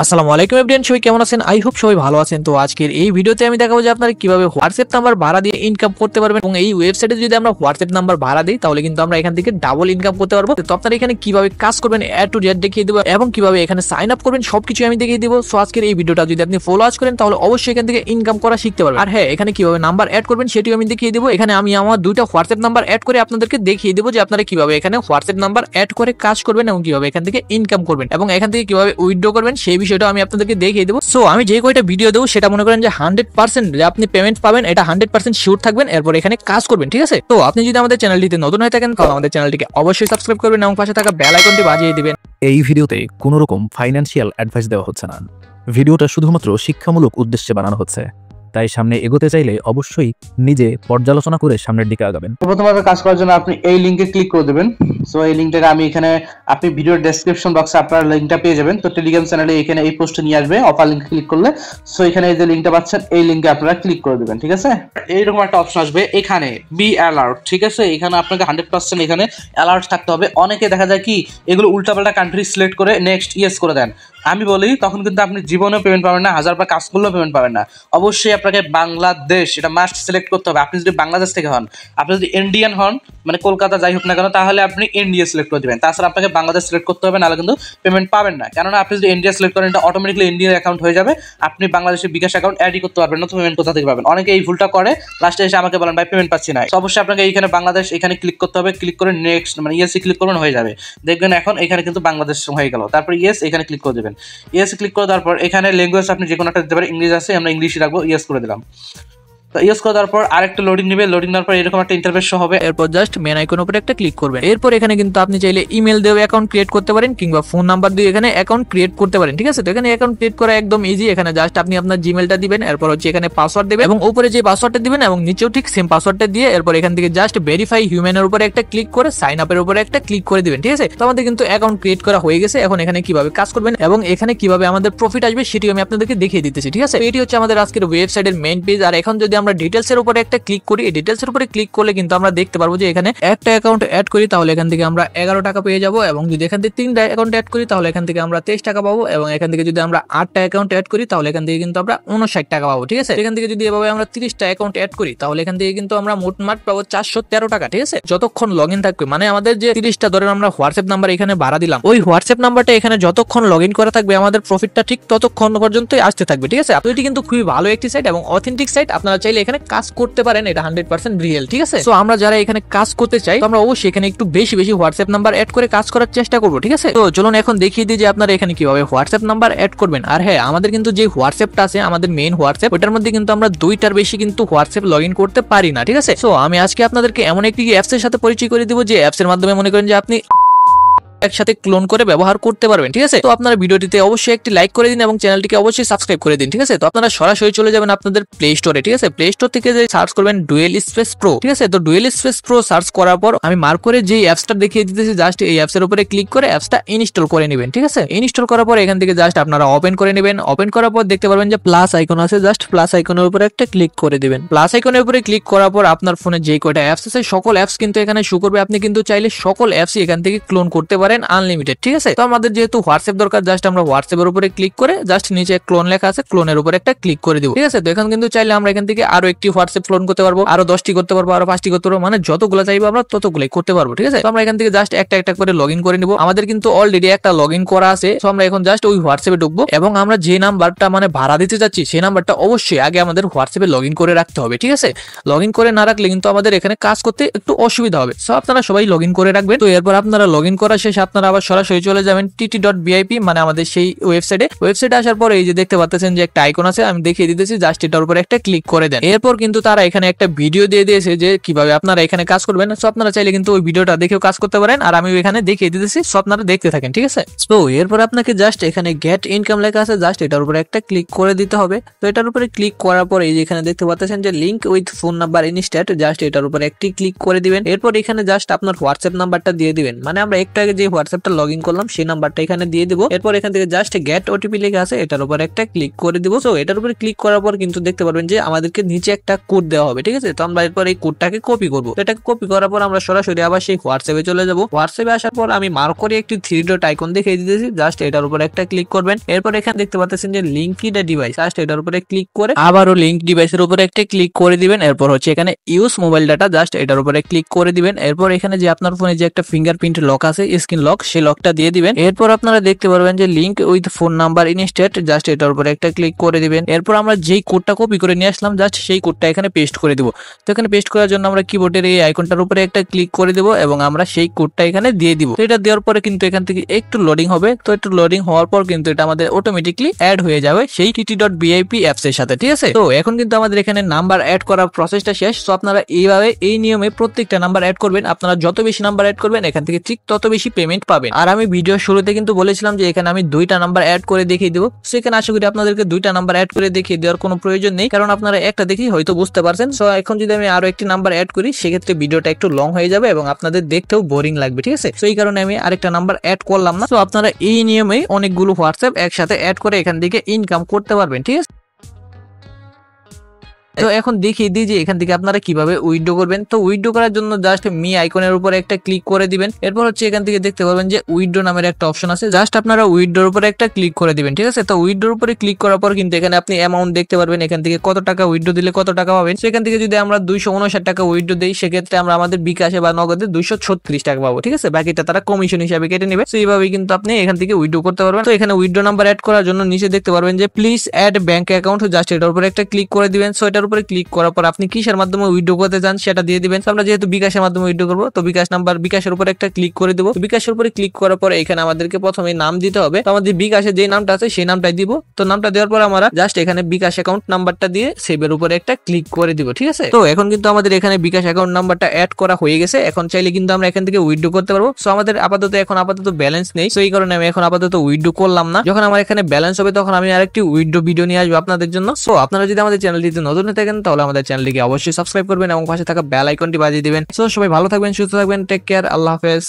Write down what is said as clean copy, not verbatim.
আসসালামু আলাইকুম এভরিওয়ান, সবাই কেমন আছেন? আই হোপ সবাই ভালো আছেন। তো আজকের এই ভিডিওতে আমি দেখাবো যে আপনারা কিভাবে হোয়াটসঅ্যাপ নাম্বার ভাড়া দিয়ে ইনকাম করতে পারবেন এবং এই ওয়েবসাইটে যদি আমরা হোয়াটসঅ্যাপ নাম্বার ভাড়া দিই তাহলে কিন্তু আমরা এখান থেকে ডাবল ইনকাম করতে পারবো। তো আপনারা এখানে কিভাবে কাজ করবেন এ টু জেড দেখিয়ে দেবো এবং কিভাবে এখানে সাইন আপ করবেন সবকিছু আমি দেখিয়ে দেবো। সো আজকের এই ভিডিওটা যদি আপনি ফলো আজ করেন তাহলে অবশ্যই এখান থেকে ইনকাম করা শিখতে পারবেন। আর হ্যাঁ, এখানে কিভাবে নাম্বার অ্যাড করবেন সেটিও আমি দেখিয়ে দেবো। এখানে আমি আমার দুইটা হোয়াটসঅ্যাপ নাম্বার অ্যাড করে আপনাদেরকে দেখিয়ে দেবো যে আপনারা কিভাবে এখানে হোয়াটসঅ্যাপ নাম্বার অ্যাড করে কাজ করবেন এবং কিভাবে এখান থেকে ইনকাম করবেন এবং এখান থেকে কিভাবে উইথড্র করবেন সেই বিষয়টা আমি আপনাদেরকে দেখিয়ে দেবো। সো আমি যে কয়টা ভিডিও দেবো সেটা মনে করেন যে 100% যে আপনি পেমেন্ট পাবেন, এটা 100% শিওর থাকবেন। এরপর এখানে কাজ করবেন, ঠিক আছে? তো আপনি যদি আমাদের চ্যানেলটিতে নতুন হয়ে থাকেন তাহলে আমাদের চ্যানেলটিকে অবশ্যই সাবস্ক্রাইব করবেন এবং পাশে থাকা বেল আইকনটি বাজিয়ে দিবেন। এই ভিডিওতে কোনো রকম ফাইন্যান্সিয়াল অ্যাডভাইস দেওয়া হচ্ছে না। ভিডিওটা শুধুমাত্র শিক্ষামূলক উদ্দেশ্যে বানানো হচ্ছে, তাই সামনে এগোতে চাইলে অবশ্যই নিজে পর্যালোচনা করে সামনের দিকে আগাবেন। প্রথমভাবে কাজ করার জন্য আপনি এই লিংকে ক্লিক করে দেবেন। সো এই লিংকটা আমি এখানে আপনি ভিডিওর ডেসক্রিপশন বক্সে আপনার লিংকটা পেয়ে যাবেন। তো টেলিগ্রাম চ্যানেলে এখানে এই পোস্টে নিয়ে আসবে, অফার লিংকে ক্লিক করলে। সো এখানে এই যে লিংকটা পাচ্ছেন এই লিংকে আপনারা ক্লিক করে দেবেন, ঠিক আছে? এইরকম একটা অপশন আসবে এখানে বি অ্যালার্ট, ঠিক আছে? এখানে আপনাকে 100% এখানে অ্যালার্ট থাকতে হবে। অনেকে দেখা যায় কি এগুলো উল্টাপাল্টা কান্ট্রি সিলেক্ট করে নেক্সট ইয়েস করে দেন। আমি বলি তখন কিন্তু আপনি জীবনেও পেমেন্ট পাবেন না, 1000 কাজ করলেও পেমেন্ট পাবেন না। অবশ্যই আপনাকে বাংলাদেশ এটা মাস্ট সিলেক্ট করতে হবে। আপনি যদি বাংলাদেশ থেকে হন, আপনি যদি ইন্ডিয়ান হন মানে কলকাতা যাই হোক না কেন, তাহলে আপনি ইন্ডিয়া সিলেক্ট করে দেবেন। তাছাড়া আপনাকে বাংলাদেশ সিলেক্ট করতে হবে, নাহলে কিন্তু পেমেন্ট পাবেন না। কেননা আপনি যদি ইন্ডিয়া সিলেক্ট করেন এটা অটোমেটিকলি ইন্ডিয়ান অ্যাকাউন্ট হয়ে যাবে, আপনি বাংলাদেশের বিকাশ অ্যাকাউন্ট অ্যাডই করতে পারবেন না। তো পেমেন্ট কোথা থেকে পাবেন? অনেকে এই ভুলটা করে, লাস্টে এসে আমাকে বলেন ভাই পেমেন্ট পাচ্ছি না। তো অবশ্যই আপনাকে এইখানে বাংলাদেশ এখানে ক্লিক করতে হবে, ক্লিক করে নেক্সট মানে ইয়েস ক্লিক করবেন, হয়ে যাবে। দেখবেন এখন এখানে কিন্তু বাংলাদেশ হয়ে গেল। তারপর ইয়েস এখানে ক্লিক করে দেবেন। ইয়েস ক্লিক করে দেওয়ার পর এখানে ল্যাঙ্গুয়েজ আপনি যে কোনো একটা দিতে পারেন। ইংলিশ আছে, আমরা ইংলিশই রাখবো। ইয়েস করে দিলাম। তো ইউজ করে দেওয়ার পর আরেকটা লোডিং নেবে, লোডিং দেওয়ার পর এরকম একটা ইন্টারফেস শো হবে। এরপর জাস্ট মেন আইকনের উপরে একটা ক্লিক করবেন। এরপর এখানে কিন্তু আপনি চাইলে ইমেল দিয়ে অ্যাকাউন্ট ক্রিয়েট করতে পারেন কিংবা ফোন নাম্বার দিয়ে এখানে অ্যাকাউন্ট ক্রিয়েট করতে পারেন, ঠিক আছে? তো এখানে অ্যাকাউন্ট ক্রিয়েট করা একদম ইজি। এখানে জাস্ট আপনি আপনার জিমেলটা দিবেন, এরপর হচ্ছে এখানে পাসওয়ার্ড দিবেন এবং উপরে যে পাসওয়ার্ডটা দিবেন এবং নিচেও ঠিক সেম পাসওয়ার্ডটা দিয়ে এরপর এখান থেকে জাস্ট ভেরিফাই হিউম্যানের উপরে একটা ক্লিক করে সাইন আপের উপরে একটা ক্লিক করে দিবেন, ঠিক আছে? তো আমাদের কিন্তু অ্যাকাউন্ট ক্রিয়েট করা হয়ে গেছে। এখন এখানে কিভাবে কাজ করবেন এবং এখানে কিভাবে আমাদের প্রফিট আসবে সেটিও আমি আপনাদেরকে দেখিয়ে দিতেছি, ঠিক আছে? এটি হচ্ছে আমাদের আজকের ওয়েবসাইটের মেইন পেজ। আর এখন যদি আমরা ডিটেলসের উপরে একটা ক্লিক করি, এই ডিটেলসের উপরে ক্লিক করলে কিন্তু আমরা দেখতে পারবো যে এখানে একটা অ্যাকাউন্ট অ্যাড করি তাহলে এখান থেকে আমরা 11 টাকা পেয়ে যাবো এবং যদি এখান থেকে 3টা অ্যাকাউন্ট অ্যাড করি তাহলে এখান থেকে আমরা 23 টাকা পাবো এবং এখান থেকে যদি আমরা 8টা অ্যাকাউন্ট অ্যাড করি তাহলে এখান থেকে কিন্তু আমরা 59 টাকা পাবো, ঠিক আছে? এখান থেকে যদি এভাবে আমরা 30টা অ্যাকাউন্ট অ্যাড করি তাহলে এখান থেকে কিন্তু আমরা মোটমাট পাবো 413 টাকা, ঠিক আছে? যতক্ষণ লগইন থাকবে, মানে আমাদের যে 30টা ধরেন আমরা হোয়াটসঅ্যাপ নাম্বার এখানে ভাড়া দিলাম, ওই হোয়াটসঅ্যাপ নাম্বারটা এখানে যতক্ষণ লগইন করা থাকবে আমাদের প্রফিটটা ঠিক ততক্ষণ পর্যন্তই আসতে থাকবে, ঠিক আছে? তো এটি কিন্তু খুবই ভালো একটি সাইট এবং অথেন্টিক সাইট। আপনারা চাইলে এখানে কাজ করতে পারেন, এটা 100% রিয়েল, ঠিক আছে? সো আমরা যারা এখানে কাজ করতে চাই আমরা অবশ্যই এখানে একটু বেশি বেশি হোয়াটসঅ্যাপ নাম্বার অ্যাড করে কাজ করার চেষ্টা করবো, ঠিক আছে? তো চলুন এখন দেখিয়ে দিই যে আপনারা এখানে কিভাবে হোয়াটসঅ্যাপ নাম্বার অ্যাড করবেন। আর হ্যাঁ, আমাদের কিন্তু যে হোয়াটসঅ্যাপটা আছে আমাদের মেইন হোয়াটসঅ্যাপ, ওটার মধ্যে কিন্তু আমরা 2টার বেশি কিন্তু হোয়াটসঅ্যাপ লগ ইন করতে পারি না, ঠিক আছে? সো আমি আজকে আপনাদেরকে এমন একটি অ্যাপস এর সাথে পরিচয় করে দিব যে অ্যাপস এর মাধ্যমে মনে করেন যে আপনি একসাথে ক্লোন করে ব্যবহার করতে পারবেন, ঠিক আছে? তো আপনারা ভিডিওটিতে অবশ্যই একটি লাইক করে দিন এবং চ্যানেলটিকে অবশ্যই সাবস্ক্রাইব করে দিন, ঠিক আছে? তো আপনারা সরাসরি চলে যাবেন আপনাদের প্লে স্টোরে, ঠিক আছে? প্লে স্টোর থেকে যে সার্চ করবেন ডুয়েল স্পেস প্রো, ঠিক আছে? তো ডুয়েল স্পেস প্রো সার্চ করার পর আমি মার্ক করে যে অ্যাপসটা দেখিয়ে দিতেছি, জাস্ট এই অ্যাপসের উপরে ক্লিক করে অ্যাপসটা ইনস্টল করে নেবেন, ঠিক আছে? ইনস্টল করার পর এখান থেকে জাস্ট আপনারা ওপেন করে নেবেন। ওপেন করার পর দেখতে পারবেন যে প্লাস আইকন আছে, জাস্ট প্লাস আইকনের উপরে একটা ক্লিক করে দিবেন। প্লাস আইকনের উপরে ক্লিক করার পর আপনার ফোনে যে কয়টা অ্যাপস আছে সকল অ্যাপস কিন্তু এখানে শো করবে। আপনি কিন্তু চাইলে সকল অ্যাপসই এখান থেকে ক্লোন করতে পারেন আনলিমিটেড, ঠিক আছে? তো আমাদের যেহেতু হোয়াটসঅ্যাপ দরকার, জাস্ট আমরা হোয়াটসঅ্যাপের উপরে ক্লিক করে জাস্ট নিচে ক্লোন লেখা আছে, ক্লোনের উপরে একটা ক্লিক করে দিব, ঠিক আছে? তো এখন কিন্তু চাইলে আমরা এখান থেকে আরো একটি হোয়াটসঅ্যাপ ক্লোন করতে পারবো, আরো 10টি করতে পারবো, আরো 5টি করতে পারবো, মানে যতগুলো চাইবো আমরা ততগুলোই করতে পারবো, ঠিক আছে? তো আমরা এখান থেকে জাস্ট একটা একটা করে লগ ইন করে নিব। আমাদের কিন্তু অলরেডি একটা লগ ইন করা আছে। তো আমরা এখন জাস্ট ওই হোয়াটসঅ্যাপে ঢুকবো এবং আমরা যে নাম্বারটা মানে ভাড়া দিতে যাচ্ছি সেই নাম্বারটা অবশ্যই আগে আমাদের হোয়াটসঅ্যাপে লগ ইন করে রাখতে হবে, ঠিক আছে? লগ ইন করে না রাখলে কিন্তু আমাদের এখানে কাজ করতে একটু অসুবিধা হবে। সো আপনারা সবাই লগ ইন করে রাখবেন। তো এরপর আপনারা লগ ইন করা শেষে আপনারা আবার সরাসরি চলে যাবেন tt.vip, মানে আমাদের সেই ওয়েবসাইটে আসার পর এই যে দেখতে পাচ্ছেন যে একটা আইকন আছে, আমি দেখিয়ে দিতেছি, জাস্ট এটার উপরে একটা ক্লিক করে দেন। এরপর কিন্তু তারা এখানে একটা ভিডিও দিয়ে দিয়েছে যে কিভাবে আপনারা এখানে কাজ করবেন। সো আপনারা চাইলে কিন্তু ওই ভিডিওটা দেখেও কাজ করতে পারেন, আর আমি এখানে দেখিয়ে দিতেছি। সো আপনারা দেখতে থাকেন, ঠিক আছে? সো এরপর আপনাকে জাস্ট এখানে গেট ইনকাম লেখা আছে, জাস্ট এটার উপরে একটা ক্লিক করে দিতে হবে। তো এটার উপরে ক্লিক করার পর এই যে এখানে দেখতে পাচ্ছেন যে লিংক উইথ ফোন নাম্বার ইনস্ট্যাট, জাস্ট এটার উপরে একটি ক্লিক করে দিবেন। এরপর এখানে জাস্ট আপনার হোয়াটসঅ্যাপ নাম্বারটা দিয়ে দিবেন। মানে আমরা একটু আগে যে হোয়াটসঅ্যাপটা লগ ইন করলাম সেই নাম্বারটা এখানে দিয়ে দেবো। এরপর এখান থেকে জাস্ট গেট ওটিপি লেখা আছে এটার উপর একটা ক্লিক করে দিব। তো এটার উপরে ক্লিক করার পর কিন্তু দেখতে পারবেন যে আমাদেরকে নিচে একটা কোড দেওয়া হবে, ঠিক আছে। তো আমরা এরপর এই কোডটাকে কপি করবো। এটাকে কপি করার পর আমরা সরাসরি আবার সেই হোয়াটসঅ্যাপে চলে যাবো। হোয়াটসঅ্যাপে আসার পর আমি মার্ক করে একটি 3 ডট আইকন দেখিয়ে দিতেছি, জাস্ট এটার উপর একটা ক্লিক করবেন। এরপর এখানে দেখতে পাচ্ছেন যে link in a device, just এটার উপরে ক্লিক করে আবারও লিঙ্ক ডিভাইসের উপরে একটা ক্লিক করে দিবেন। এরপর হচ্ছে এখানে ইউজ মোবাইল ডাটা, জাস্ট এটার উপরে ক্লিক করে দিবেন। এরপর এখানে যে আপনার ফোনে যে একটা ফিঙ্গারপ্রিন্ট লক আছে, স্ক্রিন লক, সেই লকটা দিয়ে দিবেন। এরপর আপনারা দেখতে পারবেন যে link with phone number instead, just এটার উপরে একটা ক্লিক করে দিবেন। এরপর আমরা যেই কোডটা কপি করে নিয়ে আসলাম জাস্ট সেই কোডটা এখানে পেস্ট করে দিব। তো এখানে পেস্ট করার জন্য আমরা কিবোর্ডের এই আইকনটার উপরে একটা ক্লিক করে দেব এবং আমরা সেই কোডটা এখানে দিয়ে দিব। তো এটা দেওয়ার পরে কিন্তু এখান থেকে একটু লোডিং হবে। তো একটু লোডিং হওয়ার পর কিন্তু এটা আমাদের অটোমেটিকলি অ্যাড হয়ে যাবে সেই tt.vip অ্যাপস এর সাথে, ঠিক আছে। তো এখন কিন্তু আমাদের এখানে নাম্বার অ্যাড করার প্রসেসটা শেষ। তো আপনারা এইভাবে এই নিয়মে প্রত্যেকটা নাম্বার অ্যাড করবেন। আপনারা যত বেশি নাম্বার অ্যাড করবেন এখান থেকে ঠিক তত বেশি পেমেন্ট পাবেন। আর আমি ভিডিওর শুরুতে কিন্তু বলেছিলাম যে এখানে আমি 2টা নাম্বার অ্যাড করে দেখিয়ে দেবো। সেখানে আশা করি আপনাদেরকে 2টা নাম্বার অ্যাড করে দেখিয়ে দেওয়ার কোনো প্রয়োজন নেই, কারণ আপনারা একটা দেখেই হয়তো বুঝতে পারছেন। সো এখন যদি আমি আরো একটি নাম্বার অ্যাড করি সেক্ষেত্রে ভিডিওটা একটু লং হয়ে যাবে এবং আপনাদের দেখতেও বোরিং লাগবে, ঠিক আছে। তো এই কারণে আমি আরেকটা নাম্বার অ্যাড করলাম না। তো আপনারা এই নিয়মে অনেকগুলো হোয়াটসঅ্যাপ একসাথে অ্যাড করে এখান থেকে ইনকাম করতে পারবেন, ঠিক আছে। তো এখন দেখিয়ে দিই যে এখান থেকে আপনারা কিভাবে উইথড্র করবেন। তো উইথড্র করার জন্য জাস্ট মি আইকনের উপর একটা ক্লিক করে দিবেন। এরপর হচ্ছে এখান থেকে দেখতে পাবেন যে উইথড্র নামের একটা অপশন আছে, জাস্ট আপনারা উইথড্রর উপরে একটা ক্লিক করে দিবেন, ঠিক আছে। তো উইথড্রর উপরে ক্লিক করার পর কিন্তু এখানে আপনি অ্যামাউন্ট দেখতে পারবেন, এখান থেকে কত টাকা উইথড্র দিলে কত টাকা পাবেন। সেখান থেকে যদি আমরা 259 টাকা উইথড্র দিই সেক্ষেত্রে আমরা আমাদের বিকাশে বা নগদে 236 টাকা পাবো, ঠিক আছে। বাকিটা তারা কমিশন হিসাবে কেটে নেবে। তো এইভাবেই কিন্তু আপনি এখান থেকে উইথড্র করতে পারবেন। তো এখানে উইথড্র নাম্বার অ্যাড করার জন্য নিচে দেখতে পারবেন যে please add bank account, just এটার উপরে একটা ক্লিক করে দিবেন। সো এটার উপরে ক্লিক করার পর আপনি কিসের মাধ্যমে উইথড্র করতে চান সেটা দিয়ে দিবেন। আমরা যেহেতু বিকাশের মাধ্যমে উইথড্র করব তো বিকাশ নাম্বার, বিকাশের উপরে একটা ক্লিক করে দেব। বিকাশের উপরে ক্লিক করার পরে এখানে আমাদেরকে প্রথমে নাম দিতে হবে। তো আমাদের বিকাশে যে নামটা আছে সেই নামটাই দিব। তো নামটা দেওয়ার পর আমরা জাস্ট এখানে বিকাশ অ্যাকাউন্ট নাম্বারটা দিয়ে সেভের উপরে একটা ক্লিক করে দিব, ঠিক আছে। তো এখন কিন্তু আমাদের এখানে বিকাশ অ্যাকাউন্ট নাম্বারটা অ্যাড করা হয়ে গেছে। এখন চাইলে কিন্তু আমরা এখান থেকে উইথড্র করতে পারবো। সো আমাদের আপাতত ব্যালেন্স নেই, সো এই কারণে আমি এখন আপাতত উইথড্র করলাম না। যখন আমার এখানে ব্যালেন্স হবে তখন আমি আরেকটি উইথড্র ভিডিও নিয়ে আসবো আপনাদের জন্য। সো আপনারা যদি আমাদের চ্যানেলটিতে নতুন হয়ে থাকেন তাহলে আমাদের চ্যানেলটিকে অবশ্যই সাবস্ক্রাইব করবেন এবং পাশে থাকা বেল আইকনটি বাজিয়ে দিবেন। সো সবাই ভালো থাকবেন, সুস্থ থাকবেন, টেক কেয়ার, আল্লাহ হাফেজ।